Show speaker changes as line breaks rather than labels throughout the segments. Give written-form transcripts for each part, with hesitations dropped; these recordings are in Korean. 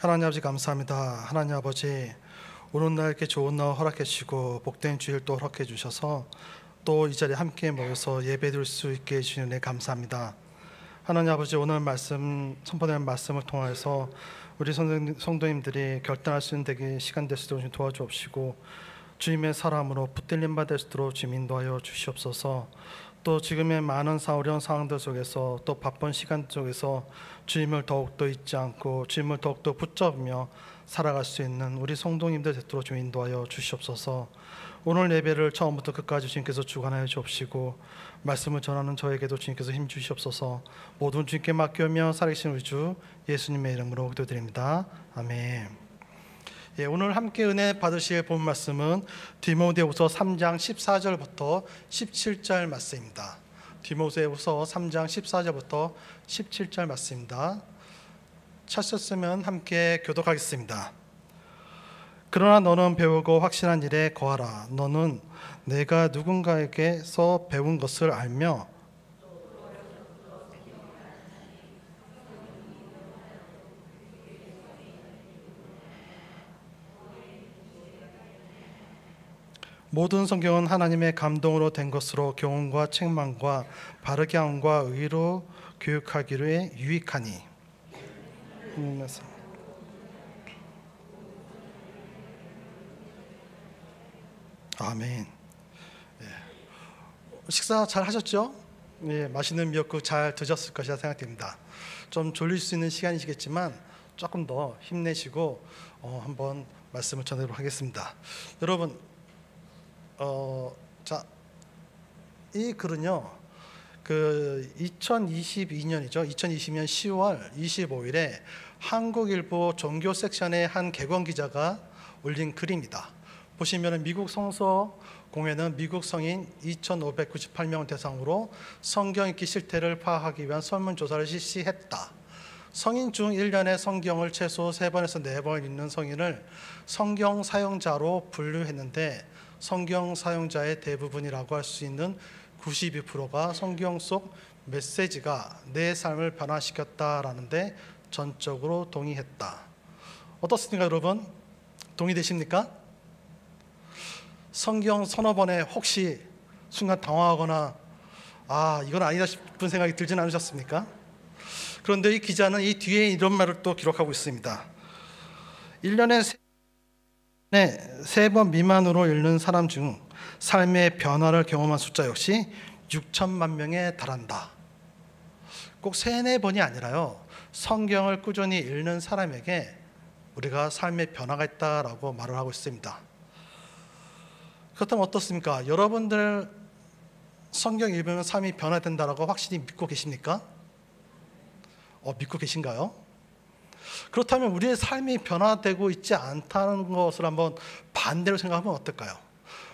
하나님 아버지 감사합니다. 하나님 아버지 오늘날 이렇게 좋은 날 허락해 주시고 복된 주일 또 허락해 주셔서 또 이 자리에 함께 모여서 예배드릴 수 있게 해주시는 데 감사합니다. 하나님 아버지 오늘 말씀 선포되는 말씀을 통해서 우리 성도님들이 결단할 수 있는 되게 시간 될 수 있도록 도와주옵시고 주님의 사람으로 붙들림 받을 수 있도록 주님 인도하여 주시옵소서. 또 지금의 많은 어려운 상황들 속에서 또 바쁜 시간 속에서 주님을 더욱더 잊지 않고 주님을 더욱더 붙잡으며 살아갈 수 있는 우리 성도님들 되도록 좀 인도하여 주시옵소서. 오늘 예배를 처음부터 끝까지 주님께서 주관하여 주옵시고 말씀을 전하는 저에게도 주님께서 힘 주시옵소서. 모든 주님께 맡겨며 살아계신 우리 주 예수님의 이름으로 기도드립니다. 아멘. 오늘 함께 은혜 받으실 본 말씀은 디모데후서 3장 14절부터 17절 말씀입니다. 디모데후서 3장 14절부터 17절 말씀입니다. 찾으셨으면 함께 교독하겠습니다. 그러나 너는 배우고 확신한 일에 거하라. 너는 내가 누군가에게서 배운 것을 알며 모든 성경은 하나님의 감동으로 된 것으로 교훈과 책망과 바르게 함과 의로 교육하기를 유익하니. 아멘. 식사 잘 하셨죠? 맛있는 미역국 잘 드셨을 것이라 생각됩니다. 좀 졸릴 수 있는 시간이시겠지만 조금 더 힘내시고 한번 말씀을 전하도록 하겠습니다. 여러분, 이 글은요, 2022년이죠. 2022년 10월 25일에 한국일보 종교 섹션의 한 객원 기자가 올린 글입니다. 보시면 미국 성서 공회는 미국 성인 2,598명 대상으로 성경 읽기 실태를 파악하기 위한 설문조사를 실시했다. 성인 중 1년에 성경을 최소 3번에서 4번 읽는 성인을 성경 사용자로 분류했는데 성경 사용자의 대부분이라고 할 수 있는 92%가 성경 속 메시지가 내 삶을 변화시켰다라는데 전적으로 동의했다. 어떻습니까, 여러분? 동의되십니까? 성경 서너 번에 혹시 순간 당황하거나 이건 아니다 싶은 생각이 들진 않으셨습니까? 그런데 이 기자는 이 뒤에 이런 말을 또 기록하고 있습니다. 1년에 3번 미만으로 읽는 사람 중 삶의 변화를 경험한 숫자 역시 6천만 명에 달한다. 꼭 3-4번이 아니라요, 성경을 꾸준히 읽는 사람에게 우리가 삶의 변화가 있다라고 말을 하고 있습니다. 그렇다면 어떻습니까? 여러분들 성경 읽으면 삶이 변화된다라고 확실히 믿고 계십니까? 믿고 계신가요? 그렇다면 우리의 삶이 변화되고 있지 않다는 것을 한번 반대로 생각하면 어떨까요?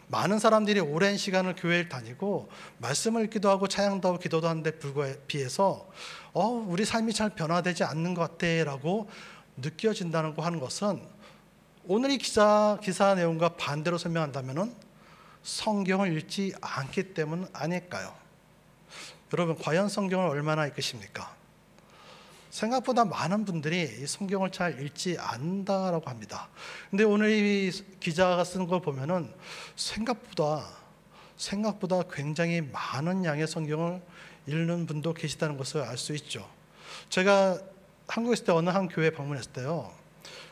많은 사람들이 오랜 시간을 교회를 다니고 말씀을 읽기도 하고 찬양도 하고 기도도 하는데 비해서 우리 삶이 잘 변화되지 않는 것 같아 라고 느껴진다는 거 하는 것은 오늘 이 기사 내용과 반대로 설명한다면 성경을 읽지 않기 때문 아닐까요? 여러분, 과연 성경을 얼마나 읽으십니까? 생각보다 많은 분들이 이 성경을 잘 읽지 않는다라고 합니다. 근데 오늘 이 기자가 쓴 걸 보면은 생각보다 굉장히 많은 양의 성경을 읽는 분도 계시다는 것을 알 수 있죠. 제가 한국에 있을 때 어느 한 교회에 방문했을 때요,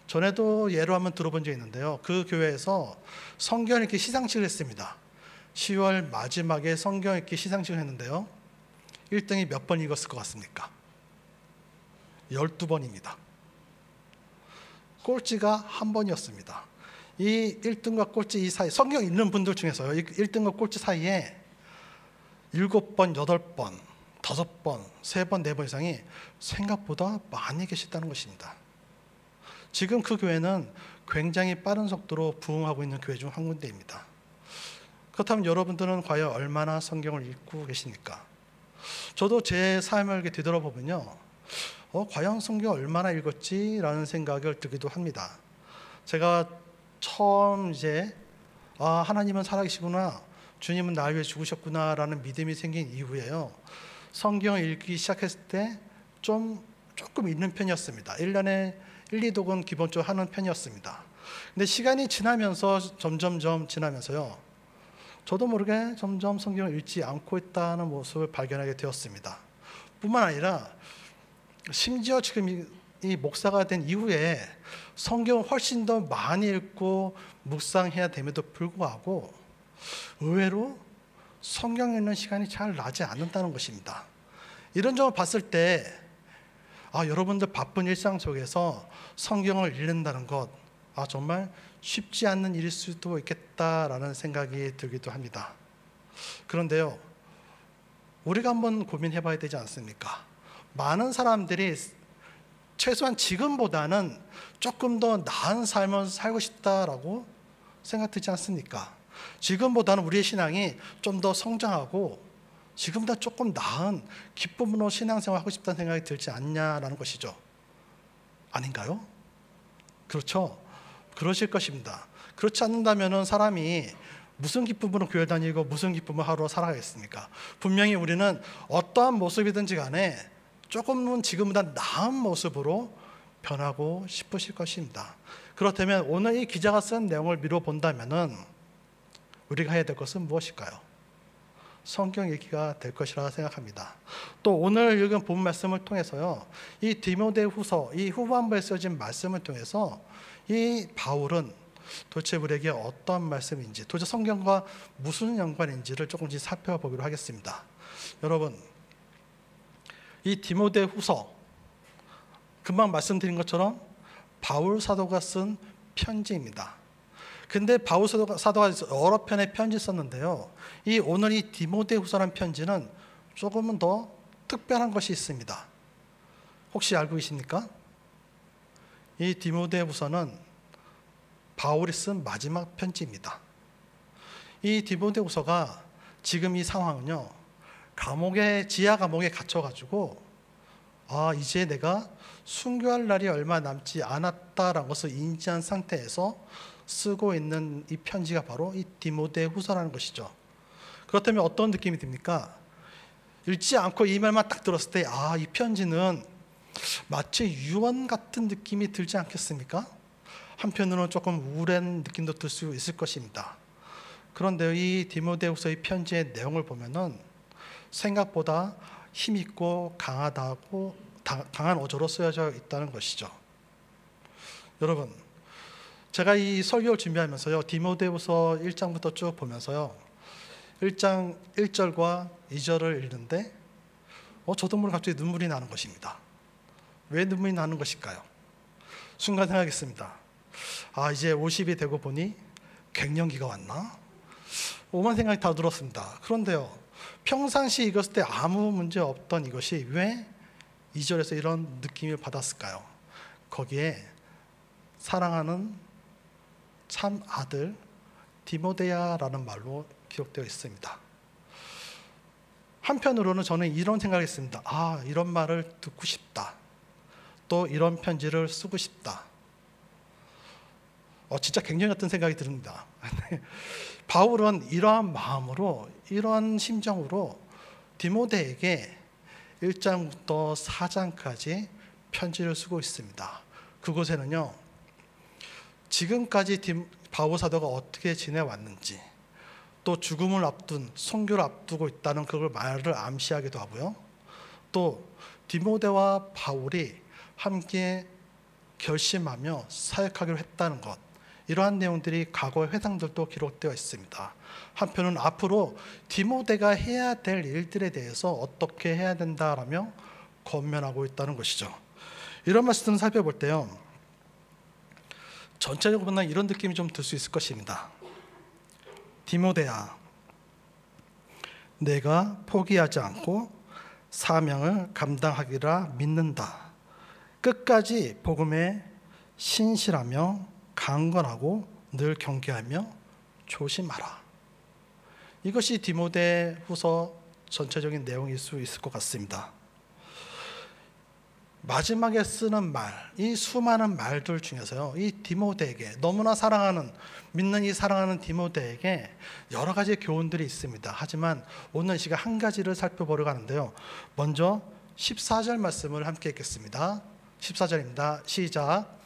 전에도 예로 한번 들어본 적이 있는데요, 그 교회에서 성경 읽기 시상식을 했습니다. 10월 마지막에 성경 읽기 시상식을 했는데요, 1등이 몇 번 읽었을 것 같습니까? 12번입니다. 꼴찌가 1번이었습니다. 이 1등과 꼴찌 이 사이, 성경 읽는 분들 중에서요, 1등과 꼴찌 사이에 7번, 8번, 5번, 3번, 4번 이상이 생각보다 많이 계시다는 것입니다. 지금 그 교회는 굉장히 빠른 속도로 부흥하고 있는 교회 중 한 군데입니다. 그렇다면 여러분들은 과연 얼마나 성경을 읽고 계십니까? 저도 제 삶을 이렇게 뒤돌아보면요, 과연 성경 얼마나 읽었지라는 생각을 들기도 합니다. 제가 처음 하나님은 살아계시구나, 주님은 나를 위해 죽으셨구나라는 믿음이 생긴 이후에요, 성경을 읽기 시작했을 때 조금 읽는 편이었습니다. 1년에 1, 2독은 기본적으로 하는 편이었습니다. 근데 시간이 지나면서 점점점 지나면서요, 저도 모르게 점점 성경을 읽지 않고 있다는 모습을 발견하게 되었습니다. 뿐만 아니라 심지어 지금 이 목사가 된 이후에 성경을 훨씬 더 많이 읽고 묵상해야 됨에도 불구하고 의외로 성경 읽는 시간이 잘 나지 않는다는 것입니다. 이런 점을 봤을 때 여러분들 바쁜 일상 속에서 성경을 읽는다는 것 정말 쉽지 않는 일일 수도 있겠다라는 생각이 들기도 합니다. 그런데요, 우리가 한번 고민해 봐야 되지 않습니까? 많은 사람들이 최소한 지금보다는 조금 더 나은 삶을 살고 싶다라고 생각되지 않습니까? 지금보다는 우리의 신앙이 좀 더 성장하고 지금보다 조금 나은 기쁨으로 신앙생활을 하고 싶다는 생각이 들지 않냐라는 것이죠. 아닌가요? 그렇죠? 그러실 것입니다. 그렇지 않는다면 사람이 무슨 기쁨으로 교회 다니고 무슨 기쁨을 하루 살아가겠습니까? 분명히 우리는 어떠한 모습이든지 간에 조금은 지금보다 나은 모습으로 변하고 싶으실 것입니다. 그렇다면 오늘 이 기자가 쓴 내용을 미뤄본다면 우리가 해야 될 것은 무엇일까요? 성경 읽기가 될 것이라 생각합니다. 또 오늘 읽은 본 말씀을 통해서요, 이 디모데후서 이 후반부에 써진 말씀을 통해서 이 바울은 도대체 우리에게 어떤 말씀인지, 도대체 성경과 무슨 연관인지를 조금씩 살펴보기로 하겠습니다. 여러분, 이 디모데후서 금방 말씀드린 것처럼 바울 사도가 쓴 편지입니다. 근데 바울 사도가 여러 편의 편지 썼는데요, 오늘 이 디모데후서라는 편지는 조금은 더 특별한 것이 있습니다. 혹시 알고 계십니까? 이 디모데후서는 바울이 쓴 마지막 편지입니다. 이 디모데후서가 지금 이 상황은요, 지하 감옥에 갇혀가지고 이제 내가 순교할 날이 얼마 남지 않았다라는 것을 인지한 상태에서 쓰고 있는 이 편지가 바로 이 디모데후서라는 것이죠. 그렇다면 어떤 느낌이 듭니까? 읽지 않고 이 말만 딱 들었을 때 이 편지는 마치 유언 같은 느낌이 들지 않겠습니까? 한편으로는 조금 우울한 느낌도 들 수 있을 것입니다. 그런데 이 디모데후서의 편지의 내용을 보면은 생각보다 힘있고 강한 어조로 쓰여져 있다는 것이죠. 여러분, 제가 이 설교를 준비하면서요, 디모데후서 1장부터 쭉 보면서요, 1장 1절과 2절을 읽는데 저도 모르게 갑자기 눈물이 나는 것입니다. 왜 눈물이 나는 것일까요? 순간 생각했습니다. 이제 50이 되고 보니 갱년기가 왔나? 오만 생각이 다 들었습니다. 그런데요, 평상시 읽었을 때 아무 문제 없던 이것이 왜 2절에서 이런 느낌을 받았을까요? 거기에 사랑하는 참 아들 디모데야라는 말로 기록되어 있습니다. 한편으로는 저는 이런 생각을 했습니다. 이런 말을 듣고 싶다. 또 이런 편지를 쓰고 싶다. 진짜 굉장히 같은 생각이 듭니다. 바울은 이러한 마음으로, 이러한 심정으로 디모데에게 1장부터 4장까지 편지를 쓰고 있습니다. 그곳에는요, 지금까지 바울 사도가 어떻게 지내왔는지, 또 죽음을 앞둔, 순교를 앞두고 있다는 그걸 말을 암시하기도 하고요, 또 디모데와 바울이 함께 결심하며 사역하기로 했다는 것, 이러한 내용들이 과거의 회상들도 기록되어 있습니다. 한편은 앞으로 디모데가 해야 될 일들에 대해서 어떻게 해야 된다라며 권면하고 있다는 것이죠. 이런 말씀을 살펴볼 때요, 전체적으로 보면 이런 느낌이 좀 들 수 있을 것입니다. 디모데야, 내가 포기하지 않고 사명을 감당하기라 믿는다. 끝까지 복음에 신실하며 강건하고 늘 경계하며 조심하라. 이것이 디모데후서 전체적인 내용일 수 있을 것 같습니다. 마지막에 쓰는 말, 이 수많은 말들 중에서요, 이 디모데에게, 너무나 사랑하는, 믿는 이 사랑하는 디모데에게 여러 가지 교훈들이 있습니다. 하지만 오늘 이 시간 한 가지를 살펴보려고 하는데요, 먼저 14절 말씀을 함께 읽겠습니다. 14절입니다. 시작.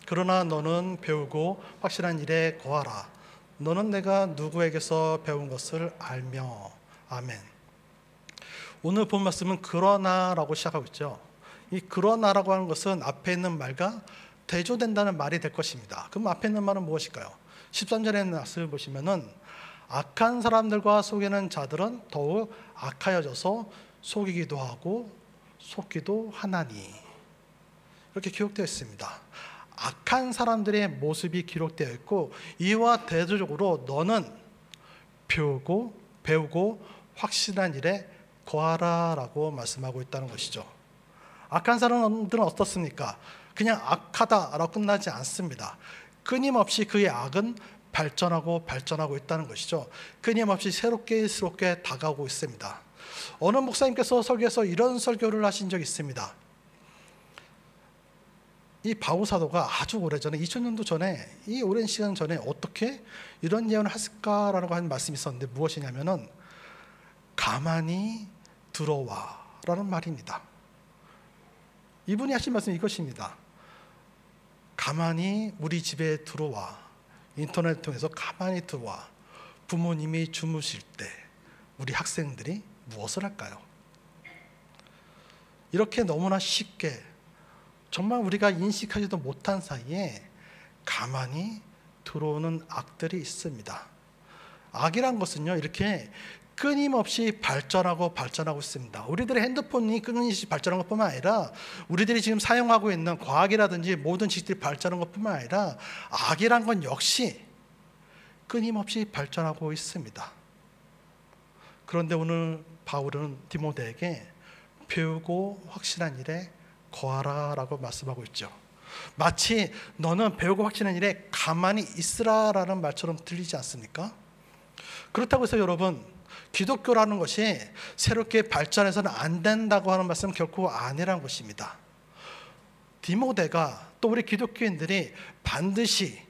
그러나 너는 배우고 확실한 일에 거하라. 너는 내가 누구에게서 배운 것을 알며. 아멘. 오늘 본 말씀은 그러나라고 시작하고 있죠. 이 그러나라고 하는 것은 앞에 있는 말과 대조된다는 말이 될 것입니다. 그럼 앞에 있는 말은 무엇일까요? 13절에 있는 말씀을 보시면은 악한 사람들과 속이는 자들은 더욱 악하여져서 속이기도 하고 속기도 하나니. 이렇게 기록되어 있습니다. 악한 사람들의 모습이 기록되어 있고 이와 대조적으로 너는 배우고 확실한 일에 거하라 라고 말씀하고 있다는 것이죠. 악한 사람들은 어떻습니까? 그냥 악하다라고 끝나지 않습니다. 끊임없이 그의 악은 발전하고 있다는 것이죠. 끊임없이 새롭게 다가오고 있습니다. 어느 목사님께서 설교에서 이런 설교를 하신 적이 있습니다. 이 바울 사도가 아주 오래전에 2000년도 전에 이 오랜 시간 전에 어떻게 이런 예언을 했을까라는 하는 말씀이 있었는데 무엇이냐면은 가만히 들어와 라는 말입니다. 이분이 하신 말씀이 이것입니다. 가만히 우리 집에 들어와. 인터넷 통해서 가만히 들어와. 부모님이 주무실 때 우리 학생들이 무엇을 할까요? 이렇게 너무나 쉽게 정말 우리가 인식하지도 못한 사이에 가만히 들어오는 악들이 있습니다. 악이란 것은요, 이렇게 끊임없이 발전하고 있습니다. 우리들의 핸드폰이 끊임없이 발전한 것뿐만 아니라 우리들이 지금 사용하고 있는 과학이라든지 모든 지식들이 발전한 것뿐만 아니라 악이란 건 역시 끊임없이 발전하고 있습니다. 그런데 오늘 바울은 디모데에게 배우고 확실한 일에 거하라 라고 말씀하고 있죠. 마치 너는 배우고 확실한 일에 가만히 있으라라는 말처럼 들리지 않습니까? 그렇다고 해서 여러분, 기독교라는 것이 새롭게 발전해서는 안 된다고 하는 말씀은 결코 아니라는 것입니다. 디모데가 또 우리 기독교인들이 반드시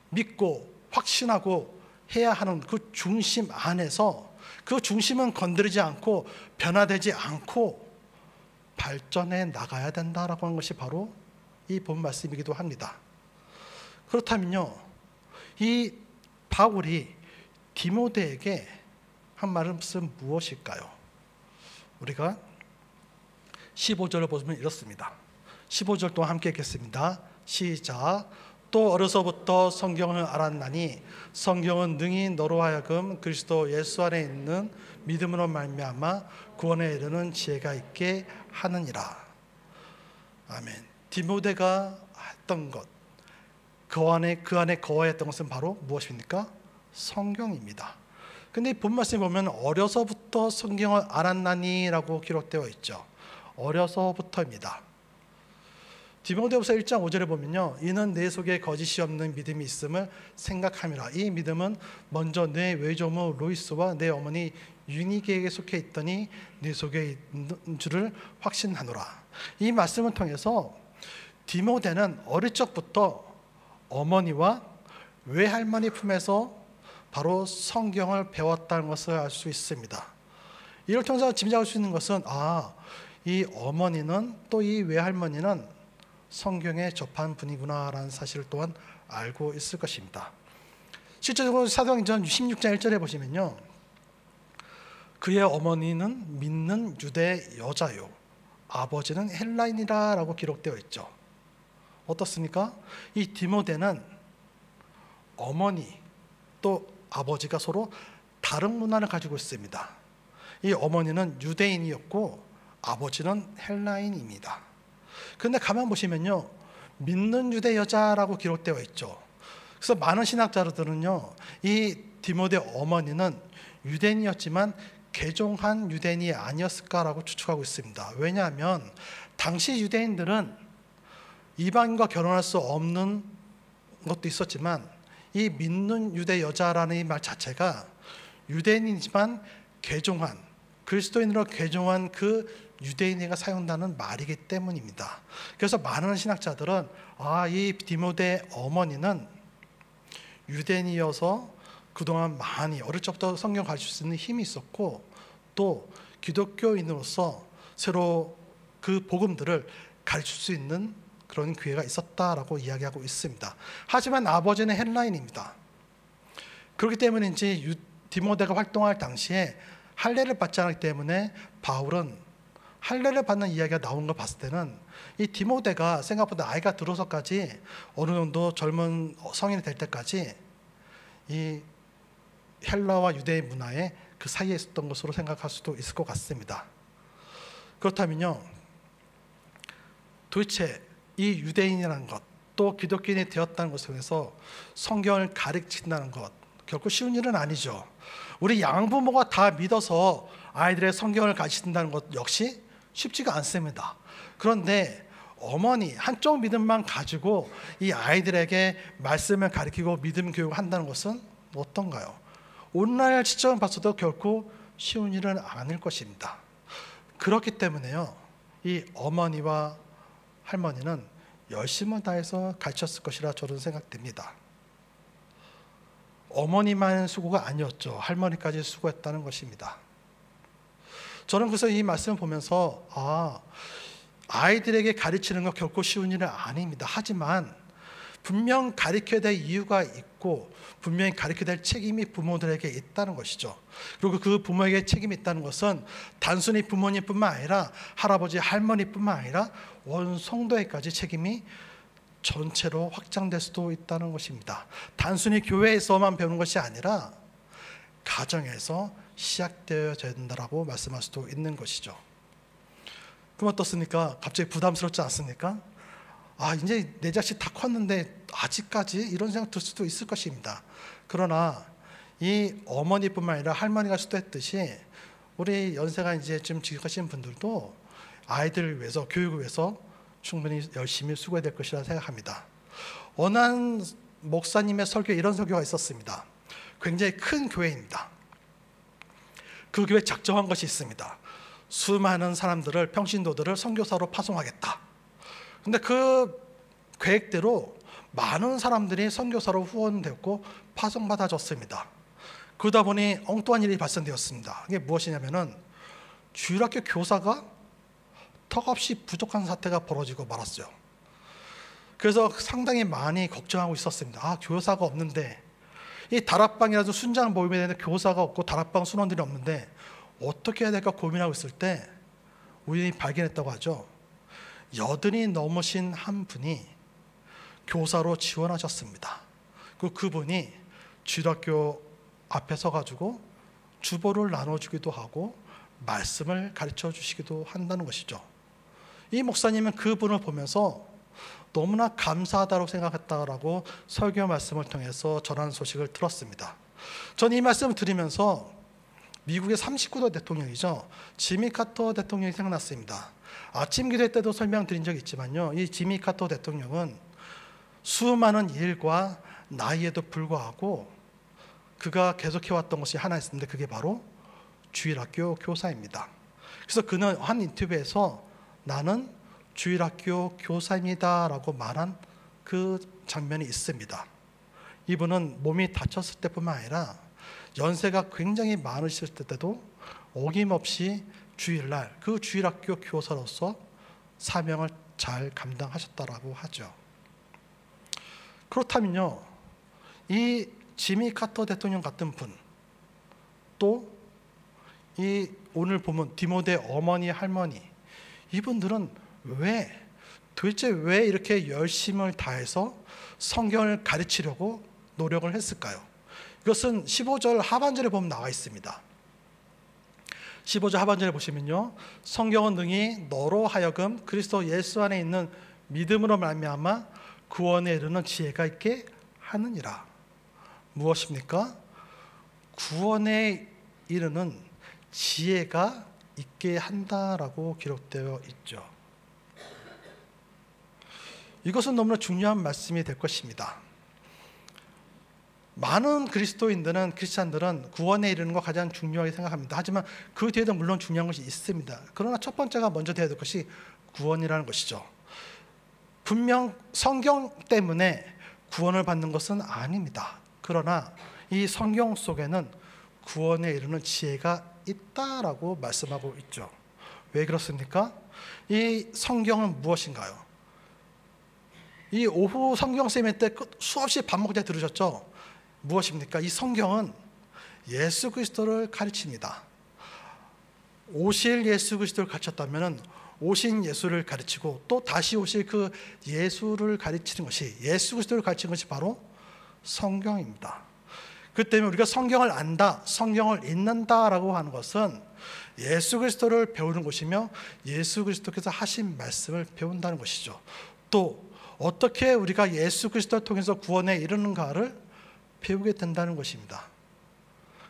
믿고 확신하고 해야 하는 그 중심 안에서 그 중심은 건드리지 않고 변화되지 않고 발전해 나가야 된다라고 하는 것이 바로 이 본 말씀이기도 합니다. 그렇다면요, 이 바울이 디모데에게 한 말씀은 무엇일까요? 우리가 15절을 보면 이렇습니다. 15절 동안 함께 읽겠습니다. 시작. 또 어려서부터 성경을 알았나니 성경은 능히 너로 하여금 그리스도 예수 안에 있는 믿음으로 말미암아 구원에 이르는 지혜가 있게 하느니라. 아멘. 디모데가 했던 것, 그 안에 거하였던 것은 바로 무엇입니까? 성경입니다. 근데 본 말씀에 보면 어려서부터 성경을 알았나니 라고 기록되어 있죠. 어려서부터입니다. 디모데후서 1장 5절에 보면요, 이는 내 속에 거짓이 없는 믿음이 있음을 생각함이라. 이 믿음은 먼저 내 외조모 로이스와 내 어머니 유니게에게 속해 있더니 내 속에 있는 줄을 확신하노라. 이 말씀을 통해서 디모데는 어릴 적부터 어머니와 외할머니 품에서 바로 성경을 배웠다는 것을 알 수 있습니다. 이를 통해서 짐작할 수 있는 것은 이 어머니는 또 이 외할머니는 성경에 접한 분이구나라는 사실을 또한 알고 있을 것입니다. 실제적으로 사도행전 16장 1절에 보시면요, 그의 어머니는 믿는 유대 여자요 아버지는 헬라인이라 라고 기록되어 있죠. 어떻습니까? 이 디모데는 어머니 또 아버지가 서로 다른 문화를 가지고 있습니다. 이 어머니는 유대인이었고 아버지는 헬라인입니다. 그런데 가만 보시면요, 믿는 유대 여자라고 기록되어 있죠. 그래서 많은 신학자들은요, 이 디모데 어머니는 유대인이었지만 개종한 유대인이 아니었을까라고 추측하고 있습니다. 왜냐하면 당시 유대인들은 이방인과 결혼할 수 없는 것도 있었지만 이 믿는 유대 여자라는 이 말 자체가 유대인이지만 개종한, 그리스도인으로 개종한 그 유대인에게 사용되는 말이기 때문입니다. 그래서 많은 신학자들은 이 디모데 어머니는 유대인이어서 그동안 많이 어릴 적부터 성경 가르칠 수 있는 힘이 있었고 또 기독교인으로서 새로 그 복음들을 가르칠 수 있는 그런 기회가 있었다라고 이야기하고 있습니다. 하지만 아버지는 헬라인입니다. 그렇기 때문인지 디모데가 활동할 당시에 할례를 받지 않았기 때문에 바울은 할례를 받는 이야기가 나온 걸 봤을 때는 이 디모데가 생각보다 아이가 들어서까지 어느 정도 젊은 성인이 될 때까지 이 헬라와 유대의 문화에 그 사이에 있었던 것으로 생각할 수도 있을 것 같습니다. 그렇다면요, 도대체 이 유대인이라는 것, 또 기독교인이 되었다는 것을 통해서 성경을 가르친다는 것, 결코 쉬운 일은 아니죠. 우리 양부모가 다 믿어서 아이들의 성경을 가르친다는 것 역시 쉽지가 않습니다. 그런데 어머니 한쪽 믿음만 가지고 이 아이들에게 말씀을 가르치고 믿음 교육을 한다는 것은 어떤가요? 오늘날 시점을 봤어도 결코 쉬운 일은 아닐 것입니다. 그렇기 때문에요, 이 어머니와 할머니는 열심을 다해서 가르쳤을 것이라 저는 생각됩니다. 어머니만 수고가 아니었죠. 할머니까지 수고했다는 것입니다. 저는 그래서 이 말씀을 보면서 아이들에게 가르치는 건 결코 쉬운 일은 아닙니다. 하지만 분명 가르쳐야 될 이유가 있고 분명히 가르쳐야 될 책임이 부모들에게 있다는 것이죠. 그리고 그 부모에게 책임이 있다는 것은 단순히 부모님뿐만 아니라 할아버지, 할머니뿐만 아니라 온 성도에까지 책임이 전체로 확장될 수도 있다는 것입니다. 단순히 교회에서만 배우는 것이 아니라 가정에서 시작되어야 된다라고 말씀할 수도 있는 것이죠. 그럼 어떻습니까? 갑자기 부담스럽지 않습니까? 이제 내 자식 다 컸는데 아직까지 이런 생각 들 수도 있을 것입니다. 그러나 이 어머니뿐만 아니라 할머니가 수도했듯이 우리 연세가 이제 좀 지극하신 분들도 아이들을 위해서, 교육을 위해서 충분히 열심히 수고해야 될 것이라 생각합니다. 어느 한 목사님의 설교에 이런 설교가 있었습니다. 굉장히 큰 교회입니다. 그 교회에 작정한 것이 있습니다. 수많은 사람들을, 평신도들을 선교사로 파송하겠다. 근데 그 계획대로 많은 사람들이 선교사로 후원되었고 파송받아졌습니다. 그러다 보니 엉뚱한 일이 발생되었습니다. 이게 무엇이냐면은 주일학교 교사가 턱없이 부족한 사태가 벌어지고 말았어요. 그래서 상당히 많이 걱정하고 있었습니다. 교사가 없는데, 이 다락방이라도 순장 모임에 대한 교사가 없고 다락방 순원들이 없는데 어떻게 해야 될까 고민하고 있을 때 우연히 발견했다고 하죠. 80이 넘으신 한 분이 교사로 지원하셨습니다. 그분이 주일학교 앞에 서가지고 주보를 나눠주기도 하고 말씀을 가르쳐 주시기도 한다는 것이죠. 이 목사님은 그분을 보면서 너무나 감사하다고 생각했다라고 설교 말씀을 통해서 전하는 소식을 들었습니다. 저는 이 말씀을 들으면서 미국의 39도 대통령이죠, 지미 카터 대통령이 생각났습니다. 아침 기도 때도 설명드린 적이 있지만요, 이 지미 카터 대통령은 수많은 일과 나이에도 불구하고 그가 계속해왔던 것이 하나 있는데 그게 바로 주일학교 교사입니다. 그래서 그는 한 인터뷰에서 나는 주일학교 교사입니다 라고 말한 그 장면이 있습니다. 이분은 몸이 다쳤을 때뿐만 아니라 연세가 굉장히 많으실 때도 어김없이 주일날 그 주일학교 교사로서 사명을 잘 감당하셨다라고 하죠. 그렇다면요, 이 지미 카터 대통령 같은 분, 또 이 오늘 보면 디모데 어머니, 할머니, 이분들은 도대체 왜 이렇게 열심을 다해서 성경을 가르치려고 노력을 했을까요? 이것은 15절 하반절에 보면 나와 있습니다. 15절 하반절에 보시면요, 성경은 능히 너로 하여금 그리스도 예수 안에 있는 믿음으로 말미암아 구원에 이르는 지혜가 있게 하느니라. 무엇입니까? 구원에 이르는 지혜가 있게 한다라고 기록되어 있죠. 이것은 너무나 중요한 말씀이 될 것입니다. 많은 크리스찬들은 구원에 이르는 것 가장 중요하게 생각합니다. 하지만 그 뒤에도 물론 중요한 것이 있습니다. 그러나 첫 번째가 먼저 되어야 될 것이 구원이라는 것이죠. 분명 성경 때문에 구원을 받는 것은 아닙니다. 그러나 이 성경 속에는 구원에 이르는 지혜가 있다라고 말씀하고 있죠. 왜 그렇습니까? 이 성경은 무엇인가요? 이 오후 성경 세미나 때 수없이 밥 먹을 때 들으셨죠? 무엇입니까? 이 성경은 예수 그리스도를 가르칩니다. 오실 예수 그리스도를 가르쳤다면 오신 예수를 가르치고 또 다시 오실 그 예수를 가르치는 것이, 예수 그리스도를 가르치는 것이 바로 성경입니다. 그 때문에 우리가 성경을 안다, 성경을 읽는다라고 하는 것은 예수 그리스도를 배우는 것이며 예수 그리스도께서 하신 말씀을 배운다는 것이죠. 또 어떻게 우리가 예수 그리스도를 통해서 구원에 이르는가를 배우게 된다는 것입니다.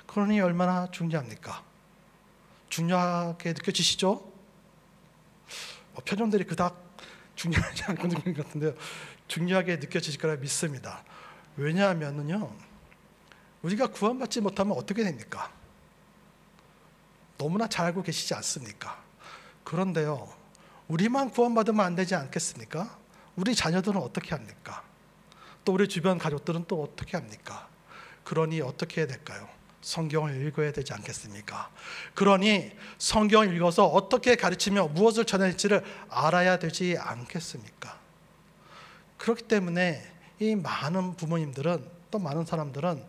그러니 얼마나 중요합니까? 중요하게 느껴지시죠? 표정들이 그닥 중요하지 않고 느끼는 것 같은데요, 중요하게 느껴지실 거라 믿습니다. 왜냐하면요, 우리가 구원받지 못하면 어떻게 됩니까? 너무나 잘 알고 계시지 않습니까? 그런데요, 우리만 구원받으면 안 되지 않겠습니까? 우리 자녀들은 어떻게 합니까? 또 우리 주변 가족들은 또 어떻게 합니까? 그러니 어떻게 해야 될까요? 성경을 읽어야 되지 않겠습니까? 그러니 성경을 읽어서 어떻게 가르치며 무엇을 전할지를 알아야 되지 않겠습니까? 그렇기 때문에 이 많은 부모님들은, 또 많은 사람들은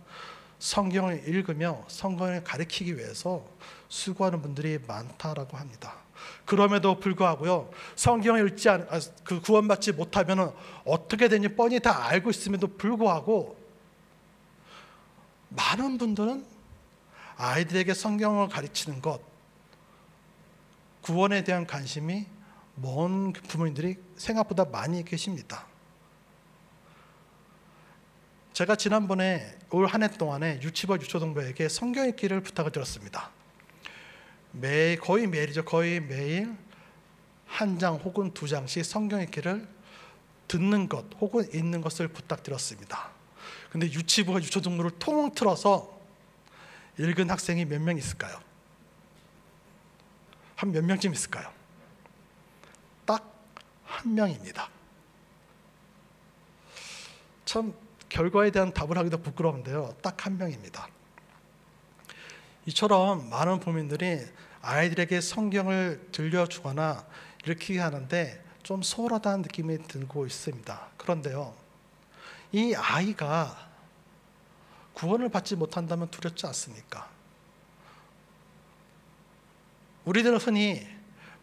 성경을 읽으며 성경을 가르치기 위해서 수고하는 분들이 많다라고 합니다. 그럼에도 불구하고요, 성경을 읽지 그 구원받지 못하면 어떻게 되는지 뻔히 다 알고 있음에도 불구하고 많은 분들은 아이들에게 성경을 가르치는 것, 구원에 대한 관심이 먼 부모님들이 생각보다 많이 계십니다. 제가 지난번에 올 한 해 동안에 유치부 유초등부에게 성경 읽기를 부탁을 드렸습니다. 거의 매일이죠. 거의 매일 한 장 혹은 두 장씩 성경 읽기를 듣는 것 혹은 읽는 것을 부탁드렸습니다. 근데 유치부와 유초등부를 통틀어서 읽은 학생이 몇 명 있을까요? 한 몇 명쯤 있을까요? 딱 한 명입니다. 참 결과에 대한 답을 하기도 부끄러운데요, 딱 한 명입니다. 이처럼 많은 부모님들이 아이들에게 성경을 들려주거나 읽히게 하는데 좀 소홀하다는 느낌이 들고 있습니다. 그런데요, 이 아이가 구원을 받지 못한다면 두렵지 않습니까? 우리들은 흔히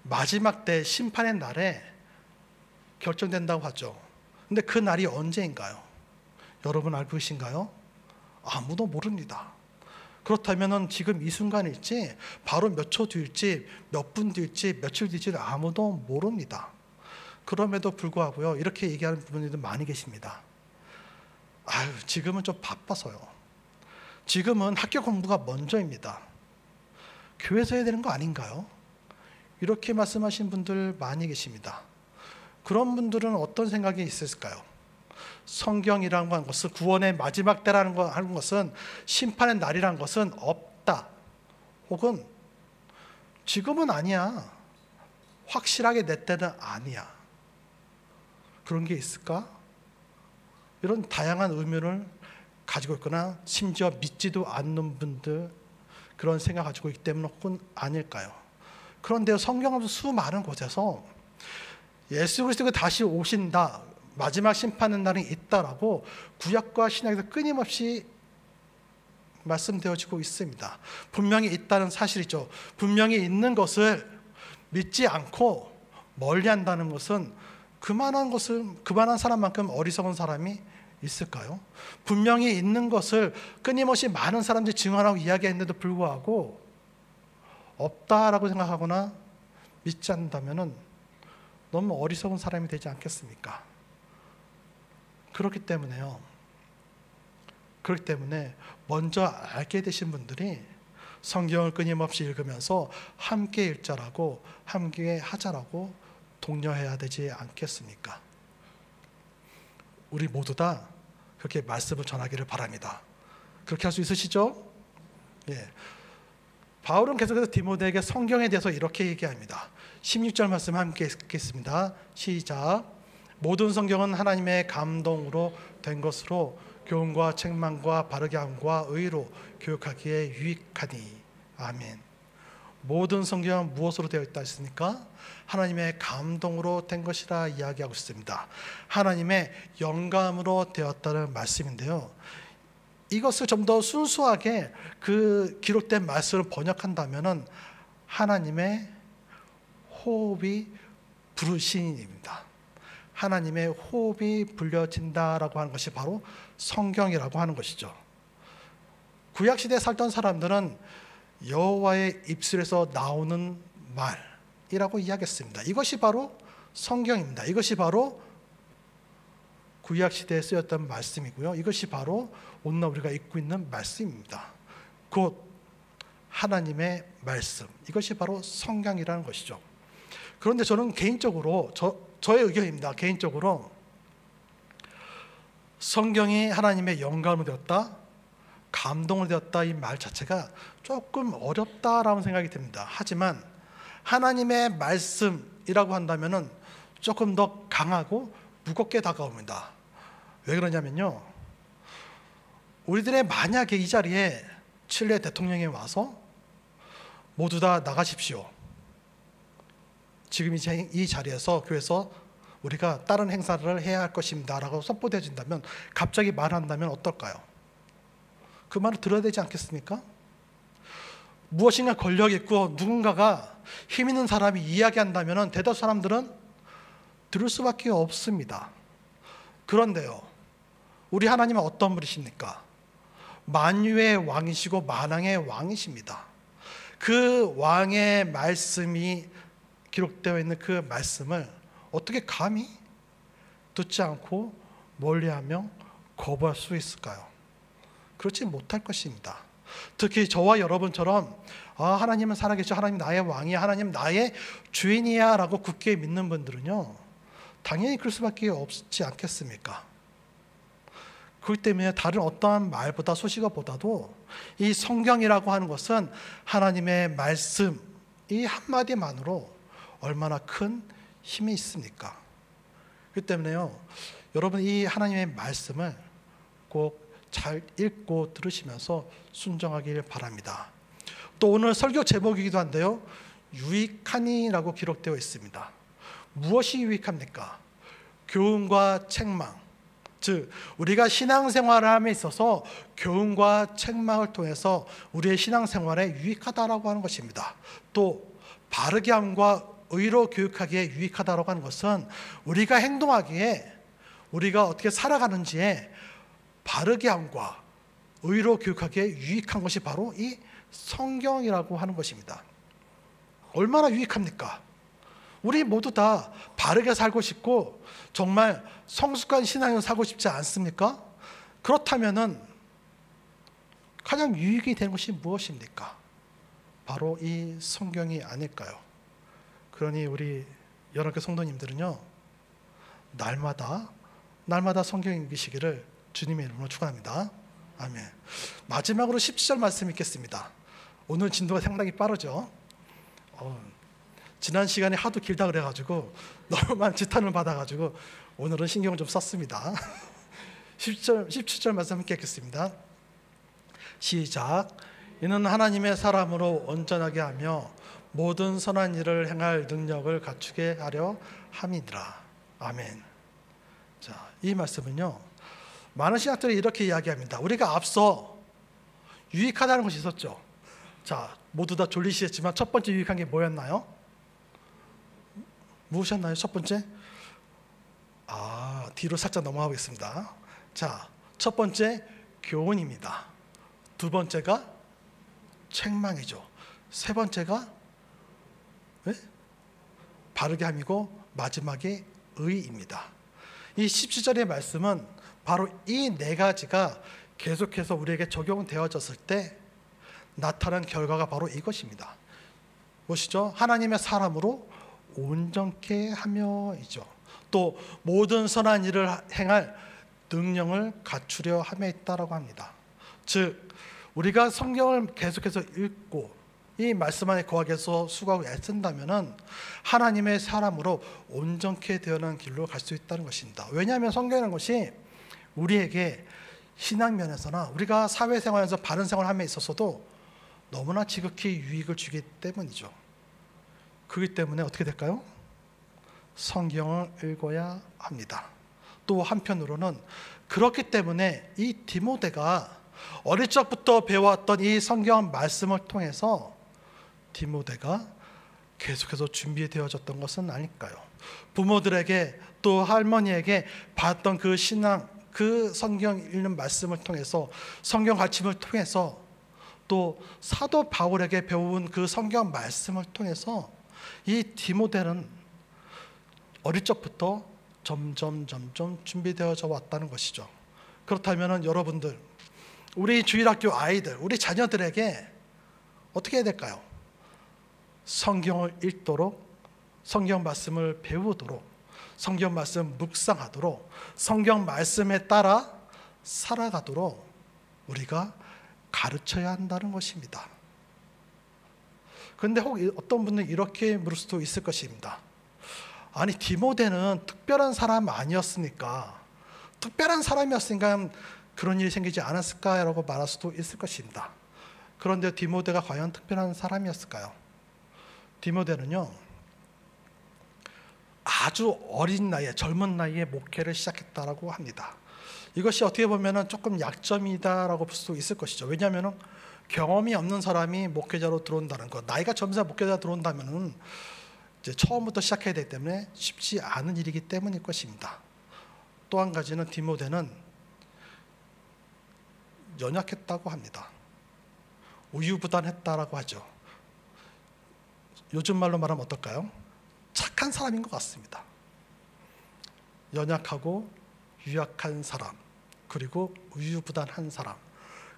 마지막 때 심판의 날에 결정된다고 하죠. 근데 그 날이 언제인가요? 여러분 알고 계신가요? 아무도 모릅니다. 그렇다면 지금 이 순간일지, 바로 몇 초 뒤일지, 몇 분 뒤일지, 며칠 뒤일지 아무도 모릅니다. 그럼에도 불구하고요, 이렇게 얘기하는 분들도 많이 계십니다. 아유, 지금은 좀 바빠서요. 지금은 학교 공부가 먼저입니다. 교회에서 해야 되는 거 아닌가요? 이렇게 말씀하신 분들 많이 계십니다. 그런 분들은 어떤 생각이 있을까요? 성경이라는 것은, 구원의 마지막 때라는 것은, 심판의 날이라는 것은 없다, 혹은 지금은 아니야, 확실하게 내 때는 아니야, 그런 게 있을까? 이런 다양한 의미를 가지고 있거나 심지어 믿지도 않는 분들, 그런 생각 가지고 있기 때문에 혹은 아닐까요? 그런데 성경은 수많은 곳에서 예수 그리스도가 다시 오신다, 마지막 심판의 날이 있다라고 구약과 신약에서 끊임없이 말씀되어지고 있습니다. 분명히 있다는 사실이죠. 분명히 있는 것을 믿지 않고 멀리한다는 것은 그만한 사람만큼 어리석은 사람이 있을까요? 분명히 있는 것을 끊임없이 많은 사람들이 증언하고 이야기했는데도 불구하고 없다라고 생각하거나 믿지 않는다면 너무 어리석은 사람이 되지 않겠습니까? 그렇기 때문에 먼저 알게 되신 분들이 성경을 끊임없이 읽으면서 함께 읽자라고, 함께 하자라고 독려해야 되지 않겠습니까? 우리 모두 다 그렇게 말씀을 전하기를 바랍니다. 그렇게 할 수 있으시죠? 예. 바울은 계속해서 디모데에게 성경에 대해서 이렇게 얘기합니다. 16절 말씀 함께 읽겠습니다. 시작. 모든 성경은 하나님의 감동으로 된 것으로 교훈과 책망과 바르게 함과 의로 교육하기에 유익하니. 아멘. 모든 성경은 무엇으로 되어 있다 했습니까? 하나님의 감동으로 된 것이라 이야기하고 있습니다. 하나님의 영감으로 되었다는 말씀인데요, 이것을 좀 더 순수하게 그 기록된 말씀을 번역한다면 하나님의 호흡이 부르신입니다. 하나님의 호흡이 불려진다라고 하는 것이 바로 성경이라고 하는 것이죠. 구약시대에 살던 사람들은 여호와의 입술에서 나오는 말이라고 이야기했습니다. 이것이 바로 성경입니다. 이것이 바로 구약시대에 쓰였던 말씀이고요, 이것이 바로 오늘 우리가 읽고 있는 말씀입니다. 곧 하나님의 말씀, 이것이 바로 성경이라는 것이죠. 그런데 저는 개인적으로, 저의 의견입니다. 개인적으로 성경이 하나님의 영감으로 되었다, 감동을 되었다, 이 말 자체가 조금 어렵다라는 생각이 듭니다. 하지만 하나님의 말씀이라고 한다면 조금 더 강하고 무겁게 다가옵니다. 왜 그러냐면요, 우리들의 만약에 이 자리에 칠레 대통령이 와서 모두 다 나가십시오, 지금 이 자리에서 교회에서 우리가 다른 행사를 해야 할 것입니다 라고 선포되어 진다면, 갑자기 말한다면 어떨까요? 그 말을 들어야 되지 않겠습니까? 무엇인가 권력 있고 누군가가 힘 있는 사람이 이야기한다면 대다수 사람들은 들을 수밖에 없습니다. 그런데요, 우리 하나님은 어떤 분이십니까? 만유의 왕이시고 만왕의 왕이십니다. 그 왕의 말씀이 기록되어 있는 그 말씀을 어떻게 감히 듣지 않고 멀리하며 거부할 수 있을까요? 그렇지 못할 것입니다. 특히 저와 여러분처럼 하나님은 살아계셔, 하나님 나의 왕이야, 하나님 나의 주인이야 라고 굳게 믿는 분들은요, 당연히 그럴 수밖에 없지 않겠습니까? 그렇기 때문에 다른 어떠한 말보다, 소식어보다도 이 성경이라고 하는 것은 하나님의 말씀, 이 한마디만으로 얼마나 큰 힘이 있습니까? 그렇기 때문에요, 여러분 이 하나님의 말씀을 꼭 잘 읽고 들으시면서 순종하길 바랍니다. 또 오늘 설교 제목이기도 한데요, 유익하니라고 기록되어 있습니다. 무엇이 유익합니까? 교훈과 책망, 즉 우리가 신앙생활을 함에 있어서 교훈과 책망을 통해서 우리의 신앙생활에 유익하다라고 하는 것입니다. 또 바르게 함과 의로 교육하기에 유익하다라고 하는 것은 우리가 행동하기에, 우리가 어떻게 살아가는지에 바르게 함과 의로 교육하기에 유익한 것이 바로 이 성경이라고 하는 것입니다. 얼마나 유익합니까? 우리 모두 다 바르게 살고 싶고 정말 성숙한 신앙을 살고 싶지 않습니까? 그렇다면은 가장 유익이 되는 것이 무엇입니까? 바로 이 성경이 아닐까요? 그러니 우리 여러분 성도님들은요, 날마다 성경 읽으시기를 주님의 이름으로 축원합니다. 아멘. 마지막으로 17절 말씀 읽겠습니다. 오늘 진도가 상당히 빠르죠. 지난 시간에 하도 길다 그래가지고 너무 많은 지탄을 받아가지고 오늘은 신경을 좀 썼습니다. 17절 말씀 함께 읽겠습니다. 시작. 이는 하나님의 사람으로 온전하게 하며 모든 선한 일을 행할 능력을 갖추게 하려 함이니라. 아멘. 자, 이 말씀은요, 많은 신학들이 이렇게 이야기합니다. 우리가 앞서 유익하다는 것이 있었죠. 자, 모두 다 졸리시겠지만 첫 번째 유익한 게 뭐였나요? 무엇이었나요? 첫 번째? 뒤로 살짝 넘어가겠습니다. 자, 첫 번째 교훈입니다. 두 번째가 책망이죠. 세 번째가 바르게 함이고 마지막에 의입니다. 이 17절의 말씀은 바로 이 네 가지가 계속해서 우리에게 적용되어졌을 때 나타난 결과가 바로 이것입니다. 무엇이죠? 하나님의 사람으로 온전케 하며이죠. 또 모든 선한 일을 행할 능력을 갖추려 함에 있다라고 합니다. 즉 우리가 성경을 계속해서 읽고 이 말씀 안에 거하기 위해서 수고하고 애쓴다면은 하나님의 사람으로 온전케 되어가는 길로 갈 수 있다는 것입니다. 왜냐하면 성경이라는 것이 우리에게 신앙 면에서나 우리가 사회생활에서 바른 생활함에 있어서도 너무나 지극히 유익을 주기 때문이죠. 그렇기 때문에 어떻게 될까요? 성경을 읽어야 합니다. 또 한편으로는 그렇기 때문에 이 디모데가 어릴 적부터 배워왔던 이 성경 말씀을 통해서 디모데가 계속해서 준비되어졌던 것은 아닐까요? 부모들에게 또 할머니에게 받았던 그 신앙, 그 성경 읽는 말씀을 통해서, 성경 가르침을 통해서, 또 사도 바울에게 배운 그 성경 말씀을 통해서 이 디모데는 어릴 적부터 점점 준비되어져 왔다는 것이죠. 그렇다면 여러분들, 우리 주일학교 아이들, 우리 자녀들에게 어떻게 해야 될까요? 성경을 읽도록, 성경 말씀을 배우도록, 성경 말씀 묵상하도록, 성경 말씀에 따라 살아가도록 우리가 가르쳐야 한다는 것입니다. 그런데 혹 어떤 분은 이렇게 물을 수도 있을 것입니다. 아니, 디모데는 특별한 사람 아니었습니까? 특별한 사람이었으니까 그런 일이 생기지 않았을까라고 말할 수도 있을 것입니다. 그런데 디모데가 과연 특별한 사람이었을까요? 디모데는요, 아주 어린 나이에, 젊은 나이에 목회를 시작했다라고 합니다. 이것이 어떻게 보면 조금 약점이다라고 볼 수 있을 것이죠. 왜냐하면 경험이 없는 사람이 목회자로 들어온다는 것, 나이가 젊은 목회자 들어온다면 이제 처음부터 시작해야 되기 때문에 쉽지 않은 일이기 때문일 것입니다. 또 한 가지는 디모데는 연약했다고 합니다. 우유부단했다라고 하죠. 요즘 말로 말하면 어떨까요? 착한 사람인 것 같습니다. 연약하고 유약한 사람, 그리고 우유부단한 사람.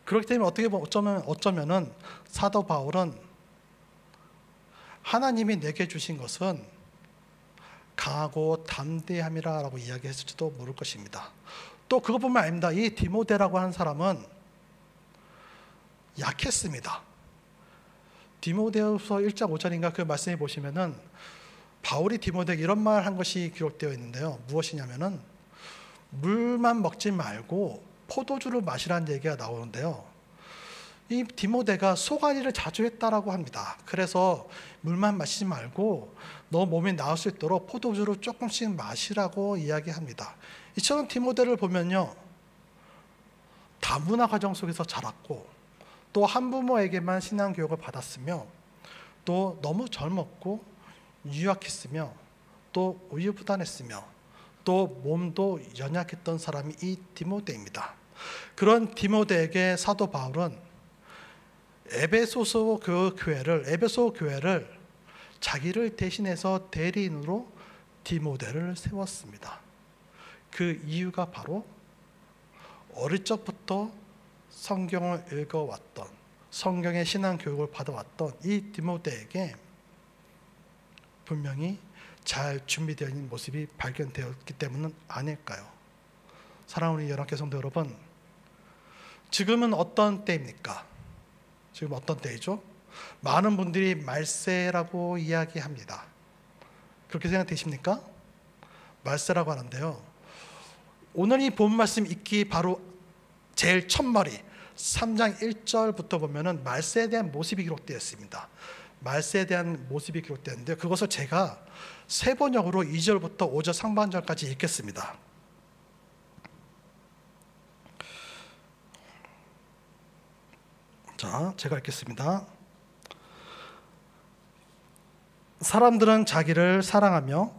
그렇기 때문에 어떻게 보면 어쩌면은 사도 바울은 하나님이 내게 주신 것은 강하고 담대함이라고 이야기했을지도 모를 것입니다. 또 그것뿐만 아닙니다. 이 디모데라고 하는 사람은 약했습니다. 디모데후서 1장 5절인가 그 말씀에 보시면은 바울이 디모데에게 이런 말 한 것이 기록되어 있는데요. 무엇이냐면은 물만 먹지 말고 포도주를 마시라는 얘기가 나오는데요. 이 디모데가 소가리를 자주 했다라고 합니다. 그래서 물만 마시지 말고 너 몸이 나을 수 있도록 포도주를 조금씩 마시라고 이야기합니다. 이처럼 디모데를 보면요, 다문화 과정 속에서 자랐고, 또 한부모에게만 신앙 교육을 받았으며, 또 너무 젊었고 유약했으며, 또 우유부단했으며, 또 몸도 연약했던 사람이 이 디모데입니다. 그런 디모데에게 사도 바울은 에베소 교회를 자기를 대신해서 대리인으로 디모데를 세웠습니다. 그 이유가 바로 어릴 적부터 성경을 읽어왔던, 성경의 신앙 교육을 받아왔던 이 디모데에게 분명히 잘 준비되어 있는 모습이 발견되었기 때문은 아닐까요? 사랑하는 우리 연합교회 성도 여러분, 지금은 어떤 때입니까? 지금 어떤 때이죠? 많은 분들이 말세라고 이야기합니다. 그렇게 생각되십니까? 말세라고 하는데요, 오늘 이 본 말씀 읽기 바로 제일 첫머리 3장 1절부터 보면은 말세에 대한 모습이 기록되어 있습니다. 말세에 대한 모습이 기록되었는데, 그것을 제가 세 번역으로 2절부터 5절 상반절까지 읽겠습니다. 자, 제가 읽겠습니다. 사람들은 자기를 사랑하며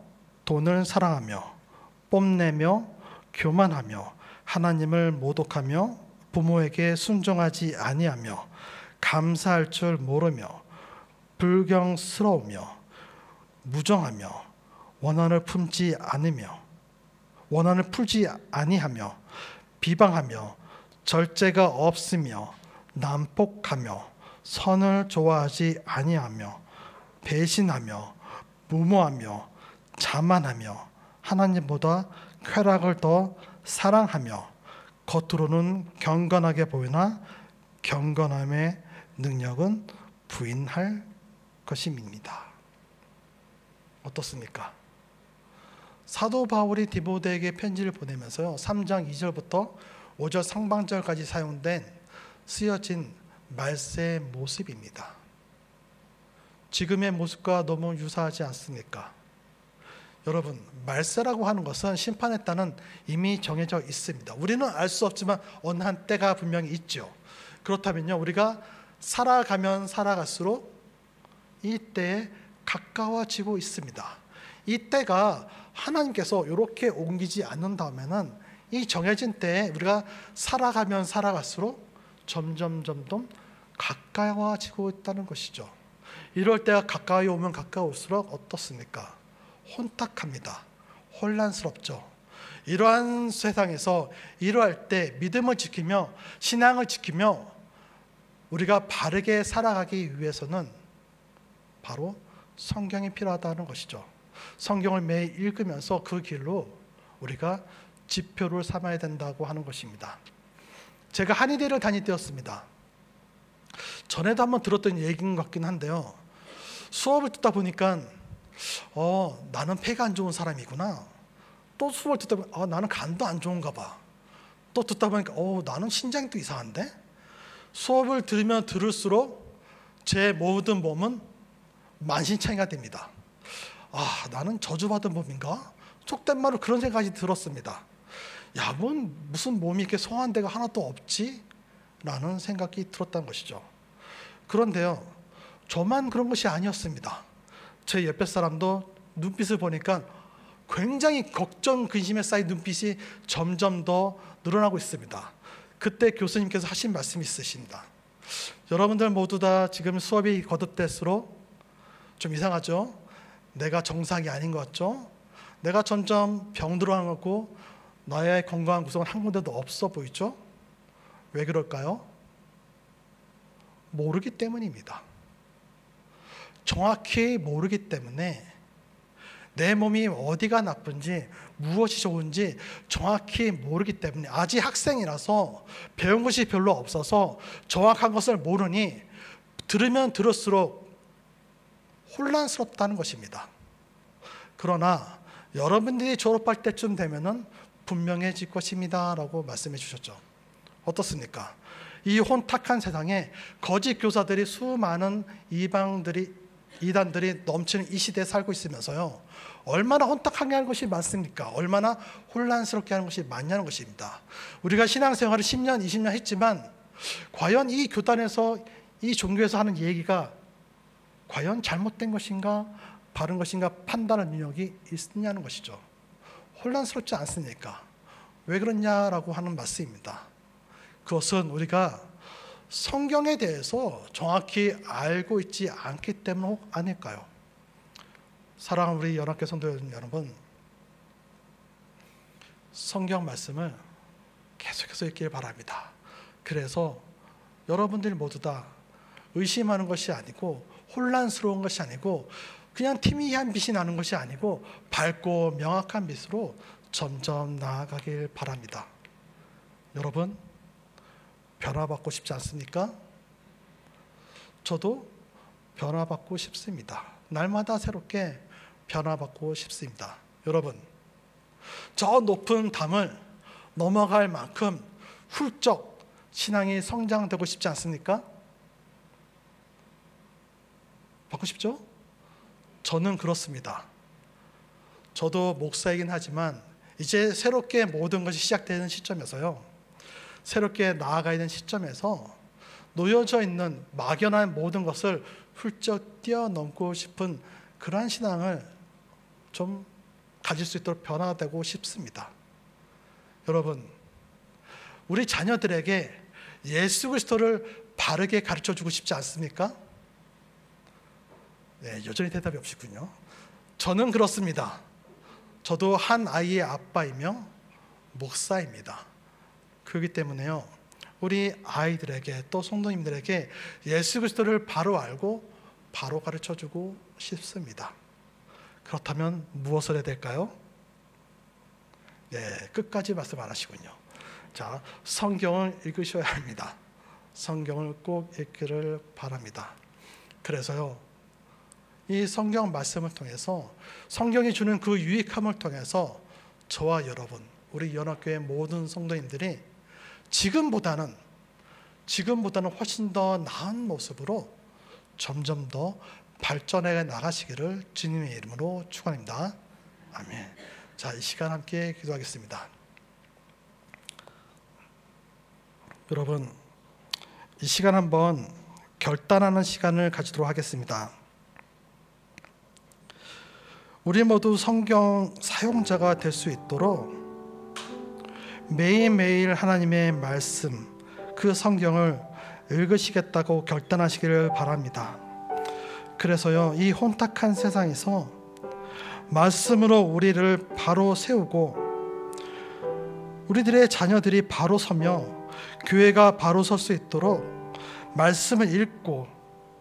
돈을 사랑하며 뽐내며 교만하며 하나님을 모독하며 부모에게 순종하지 아니하며 감사할 줄 모르며 불경스러우며 무정하며 원한을 풀지 아니하며 비방하며 절제가 없으며 난폭하며 선을 좋아하지 아니하며 배신하며 무모하며 자만하며 하나님보다 쾌락을 더 사랑하며 겉으로는 경건하게 보이나 경건함의 능력은 부인할 것임입니다. 어떻습니까? 사도 바울이 디모데에게 편지를 보내면서요, 3장 2절부터 5절 상반절까지 쓰여진 말세의 모습입니다. 지금의 모습과 너무 유사하지 않습니까? 여러분, 말세라고 하는 것은 심판의 때는 이미 정해져 있습니다. 우리는 알 수 없지만 어느 한 때가 분명히 있죠. 그렇다면요, 우리가 살아가면 살아갈수록 이 때에 가까워지고 있습니다. 이 때가 하나님께서 이렇게 옮기지 않는다면은 이 정해진 때에 우리가 살아가면 살아갈수록 점점 가까워지고 있다는 것이죠. 이럴 때가 가까이 오면 가까울수록 어떻습니까? 혼탁합니다. 혼란스럽죠. 이러한 세상에서 이러할 때 믿음을 지키며 신앙을 지키며 우리가 바르게 살아가기 위해서는 바로 성경이 필요하다는 것이죠. 성경을 매일 읽으면서 그 길로 우리가 지표를 삼아야 된다고 하는 것입니다. 제가 한의대를 다닐 때였습니다. 전에도 한번 들었던 얘기인 것 같긴 한데요, 수업을 듣다 보니까 나는 폐가 안 좋은 사람이구나. 또 수업을 듣다 보니까 나는 간도 안 좋은가 봐. 또 듣다 보니까 나는 신장이 또 이상한데? 수업을 들으면 들을수록 제 모든 몸은 만신창이가 됩니다. 나는 저주받은 몸인가? 속된 말로 그런 생각이 들었습니다. 무슨 몸이 이렇게 성한 데가 하나도 없지? 라는 생각이 들었다는 것이죠. 그런데요, 저만 그런 것이 아니었습니다. 제 옆에 사람도 눈빛을 보니까 굉장히 걱정, 근심에 쌓인 눈빛이 점점 더 늘어나고 있습니다. 그때 교수님께서 하신 말씀이 있으십니다. 여러분들 모두 다 지금 수업이 거듭될수록 좀 이상하죠? 내가 정상이 아닌 것 같죠? 내가 점점 병들어가는 것 같고 나의 건강한 구성은 한 군데도 없어 보이죠? 왜 그럴까요? 모르기 때문입니다. 정확히 모르기 때문에 내 몸이 어디가 나쁜지 무엇이 좋은지 정확히 모르기 때문에, 아직 학생이라서 배운 것이 별로 없어서 정확한 것을 모르니 들으면 들을수록 혼란스럽다는 것입니다. 그러나 여러분들이 졸업할 때쯤 되면은 분명해질 것입니다 라고 말씀해 주셨죠. 어떻습니까? 이 혼탁한 세상에 거짓 교사들이, 수많은 이단들이 넘치는 이 시대에 살고 있으면서요, 얼마나 혼탁하게 하는 것이 많습니까? 얼마나 혼란스럽게 하는 것이 많냐는 것입니다. 우리가 신앙생활을 10년, 20년 했지만 과연 이 교단에서, 이 종교에서 하는 얘기가 과연 잘못된 것인가 바른 것인가 판단할 능력이 있느냐는 것이죠. 혼란스럽지 않습니까? 왜 그러냐라고 하는 말씀입니다. 그것은 우리가 성경에 대해서 정확히 알고 있지 않기 때문 아닐까요? 사랑하는 우리 연합교회 성도 여러분, 성경 말씀을 계속해서 읽기를 바랍니다. 그래서 여러분들 모두 다 의심하는 것이 아니고 혼란스러운 것이 아니고 그냥 희미한 빛이 나는 것이 아니고 밝고 명확한 빛으로 점점 나아가길 바랍니다. 여러분, 변화받고 싶지 않습니까? 저도 변화받고 싶습니다. 날마다 새롭게 변화받고 싶습니다. 여러분, 저 높은 담을 넘어갈 만큼 훌쩍 신앙이 성장되고 싶지 않습니까? 받고 싶죠? 저는 그렇습니다. 저도 목사이긴 하지만 이제 새롭게 모든 것이 시작되는 시점에서요, 새롭게 나아가야 되는 시점에서 놓여져 있는 막연한 모든 것을 훌쩍 뛰어넘고 싶은 그러한 신앙을 좀 가질 수 있도록 변화되고 싶습니다. 여러분, 우리 자녀들에게 예수 그리스도를 바르게 가르쳐주고 싶지 않습니까? 네, 여전히 대답이 없시군요. 저는 그렇습니다. 저도 한 아이의 아빠이며 목사입니다. 그렇기 때문에요, 우리 아이들에게 또 성도님들에게 예수 그리스도를 바로 알고 바로 가르쳐주고 싶습니다. 그렇다면 무엇을 해야 될까요? 네, 끝까지 말씀 안 하시군요. 자, 성경을 읽으셔야 합니다. 성경을 꼭 읽기를 바랍니다. 그래서요, 이 성경 말씀을 통해서, 성경이 주는 그 유익함을 통해서 저와 여러분, 우리 연합교회 모든 성도님들이 지금보다는 지금보다는 훨씬 더 나은 모습으로 점점 더 발전해 나가시기를 주님의 이름으로 축원합니다. 아멘. 자, 이 시간 함께 기도하겠습니다. 여러분, 이 시간 한번 결단하는 시간을 가지도록 하겠습니다. 우리 모두 성경 사용자가 될 수 있도록 매일매일 하나님의 말씀, 그 성경을 읽으시겠다고 결단하시기를 바랍니다. 그래서요, 이 혼탁한 세상에서 말씀으로 우리를 바로 세우고 우리들의 자녀들이 바로 서며 교회가 바로 설 수 있도록 말씀을 읽고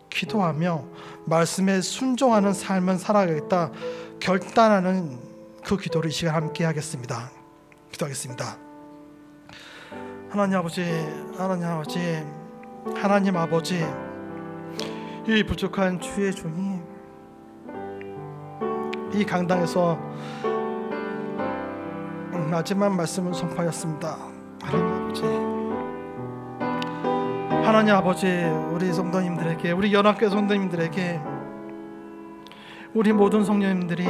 기도하며 말씀에 순종하는 삶을 살아가겠다 결단하는 그 기도를 이 시간 함께 하겠습니다. 기도하겠습니다. 하나님 아버지, 하나님 아버지, 하나님 아버지, 이 부족한 주의 종이 이 강당에서 마지막 말씀을 선포하였습니다. 하나님 아버지, 우리 성도님들에게, 우리 연합교회 성도님들에게, 우리 모든 성도님들이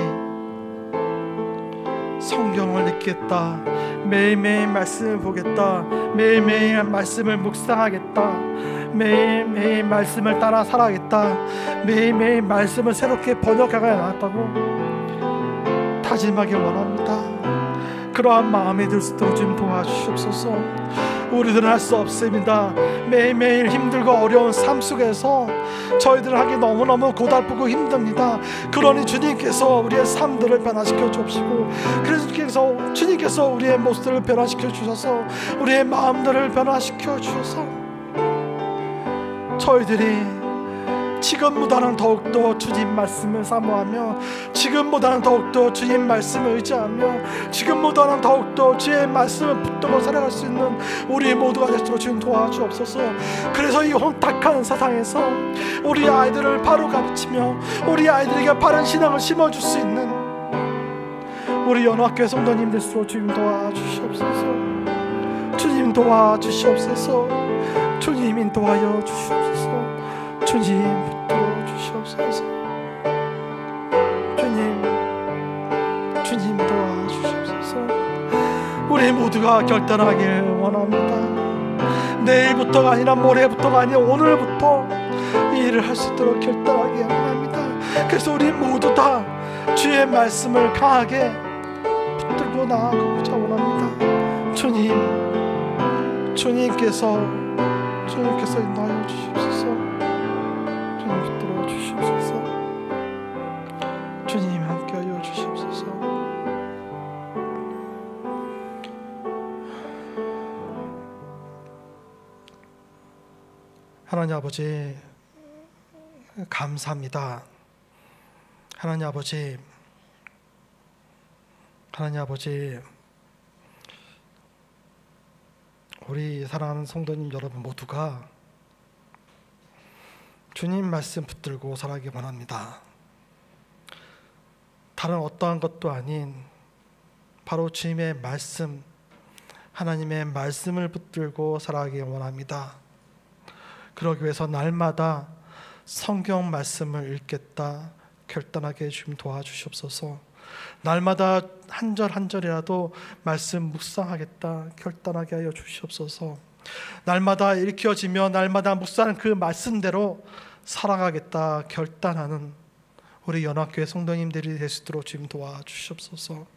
성경을 읽겠다, 매일매일 말씀을 보겠다, 매일매일 말씀을 묵상하겠다, 매일매일 말씀을 따라 살아가겠다, 매일매일 말씀을 새롭게 번역하게 나왔다고 다짐하기 원합니다. 그러한 마음이 들 수 있도록 좀 도와주시옵소서. 우리들은 할 수 없습니다. 매일매일 힘들고 어려운 삶 속에서 저희들 하기 너무너무 고달프고 힘듭니다. 그러니 주님께서 우리의 삶들을 변화시켜 주시고, 그래서 주님께서 우리의 모습들을 변화시켜 주셔서 우리의 마음들을 변화시켜 주셔서 저희들이 지금보다는 더욱더 주님 말씀을 사모하며, 지금보다는 더욱더 주님 말씀을 의지하며, 지금보다는 더욱더 주의 말씀을 붙들고 살아갈 수 있는 우리 모두가 되도록 주님 도와주옵소서. 그래서 이 혼탁한 세상에서 우리 아이들을 바로 가르치며 우리 아이들에게 바른 신앙을 심어줄 수 있는 우리 연합교회 성도님 될수록 주님 도와주시옵소서. 주님 도와주시옵소서. 주님 인도하여 주시옵소서. 주님 붙들어 주시옵소서. 주님 도와주시옵소서. 우리 모두가 결단하길 원합니다. 내일부터가 아니라 모레부터가 아니라 오늘부터 이 일을 할 수 있도록 결단하길 원합니다. 그래서 우리 모두 다 주의 말씀을 강하게 붙들고 나아가고자 원합니다. 주님께서 인도하여 주시옵소서. 붙들어 주시옵소서. 주님 함께하여 주시옵소서. 하나님 아버지, 감사합니다. 하나님 아버지, 우리 사랑하는 성도님 여러분 모두가 주님 말씀 붙들고 살아가기 원합니다. 다른 어떠한 것도 아닌 바로 주님의 말씀, 하나님의 말씀을 붙들고 살아가기 원합니다. 그러기 위해서 날마다 성경 말씀을 읽겠다 결단하게 주님 도와주시옵소서. 날마다 한 절 한 절이라도 말씀 묵상하겠다 결단하게 하여 주시옵소서. 날마다 읽혀지며 날마다 묵상하는 그 말씀대로 살아가겠다 결단하는 우리 연합교회 성도님들이 될 수 있도록 주님 도와주시옵소서.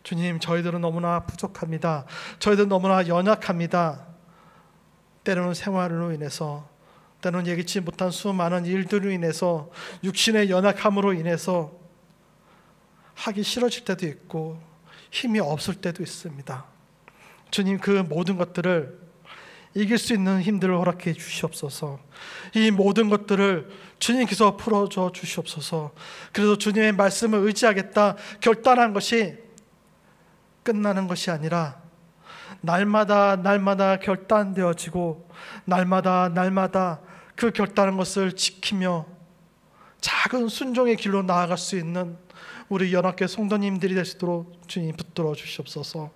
주님, 저희들은 너무나 부족합니다. 저희들은 너무나 연약합니다. 때로는 생활로 인해서, 때로는 예기치 못한 수많은 일들로 인해서, 육신의 연약함으로 인해서 하기 싫어질 때도 있고 힘이 없을 때도 있습니다. 주님, 그 모든 것들을 이길 수 있는 힘들을 허락해 주시옵소서. 이 모든 것들을 주님께서 풀어줘 주시옵소서. 그래서 주님의 말씀을 의지하겠다 결단한 것이 끝나는 것이 아니라 날마다 결단되어지고 날마다 그 결단한 것을 지키며 작은 순종의 길로 나아갈 수 있는 우리 연합교회 성도님들이 될 수 있도록 주님 붙들어 주시옵소서.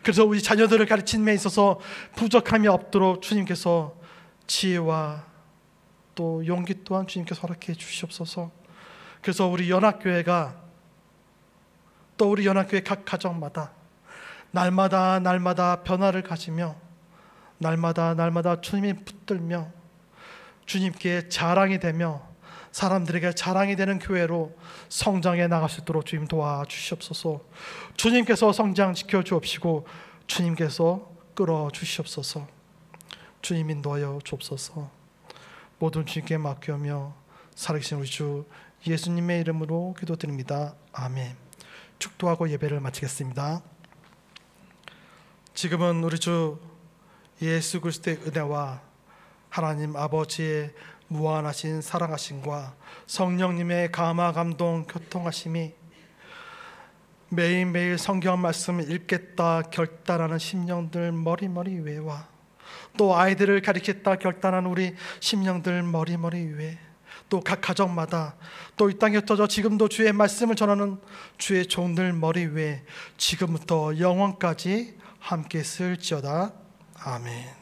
그래서 우리 자녀들을 가르치는 데 있어서 부족함이 없도록 주님께서 지혜와 또 용기 또한 주님께서 허락해 주시옵소서. 그래서 우리 연합교회가 또 우리 연합교회 각 가정마다 날마다 변화를 가지며 날마다 주님이 붙들며 주님께 자랑이 되며 사람들에게 자랑이 되는 교회로 성장해 나갈 수 있도록 주님 도와주시옵소서. 주님께서 성장 지켜주옵시고 주님께서 끌어주시옵소서. 주님 인도하여 주옵소서. 모든 주님께 맡겨며 살아계신 우리 주 예수님의 이름으로 기도드립니다. 아멘. 축도하고 예배를 마치겠습니다. 지금은 우리 주 예수 그리스도의 은혜와 하나님 아버지의 무한하신 사랑하심과 성령님의 감화 감동 교통하심이 매일매일 성경 말씀을 읽겠다 결단하는 심령들 머리머리 위에와 또 아이들을 가르치겠다 결단하는 우리 심령들 머리머리 위에 또 각 가정마다 또 이 땅에 흩어져 지금도 주의 말씀을 전하는 주의 종들 머리 위에 지금부터 영원까지 함께 쓸지어다. 아멘.